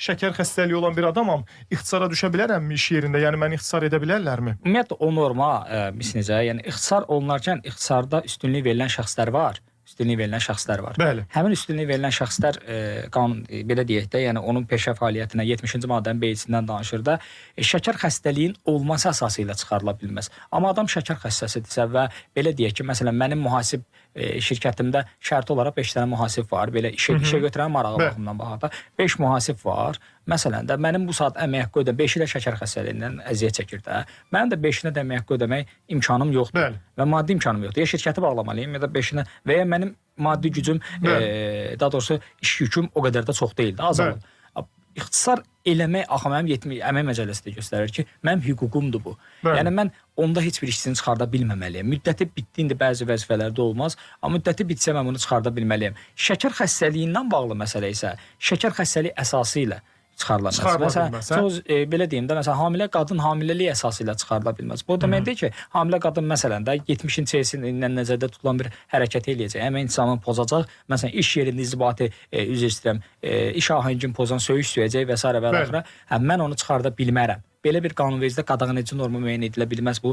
şəkər xəstəliyi olan bir adamam, ixtisara düşə bilərəmmi iş yerində? Yəni məni ixtisar edə bilərlərmi? Ümumiyyətlə o norma misinizə, yəni ixtisar olunarkən ixtisarda üstünlük verilən şəxslər var. Bəli. Həmin üstünlük verilən şəxslər belə deyək də, yəni onun peşə fəaliyyətinə 70-ci maddənin B-sindən danışır da, şəkər xəstəliyin olması əsası ilə çıxarıla bilməz. Amma adam şəkər xəstəsidirsə və belə deyək ki, məsələn mənim mühasib şirkətimdə şərti olaraq 5 dənə mühasib var. Belə işə götürən marağı baxımından baxanda 5 mühasib var. Məsələn də mənim bu saat əmək haqqı ödəmək, 5-i də şəkər xəstəliyindən əziyyət çəkir də. Mənim də 5-inə də əmək haqqı ödəmək imkanım yoxdur. Bəli. Və maddi imkanım yoxdur. Ya şirkəti bağlamalıyım, ya da 5-inə və ya mənim maddi gücüm, daha doğrusu iş yüküm o qədər də çox deyildi, azalır. İxtisar eləmək axı mənim əmək məcəlləsi də göstərir ki, mənim hüququmdur bu. Bəli. Yəni mən onda heç bir işçini çıxarda bilməməliyəm. Müddəti bitdiğində bəzi vəzifələrdə olmaz, amma müddəti bitsə mən bunu çıxarda bilməliyəm. Şəkər xəstəliyindən bağlı məsələ isə şəkər xəstəliyi əsası ilə çıxarıla bilməz. Məsələn, belə deyim də, məsələn, hamilə qadın hamiləlik əsası ilə çıxarıla bilməz. Bu demək deyil ki, hamilə qadın məsələn də 70-ci heyəsindən nəzərdə tutulan bir hərəkət eləyəcək, əmək intizamını pozacaq, məsələn, iş yerində inzibati, üzr istəyirəm, iş ahəngini pozan söyüş söyləyəcək və s. və axıra, mən onu çıxarda bilmərəm. Belə bir qanunvericidə qadağan edici norma müəyyən edilə bilməz bu.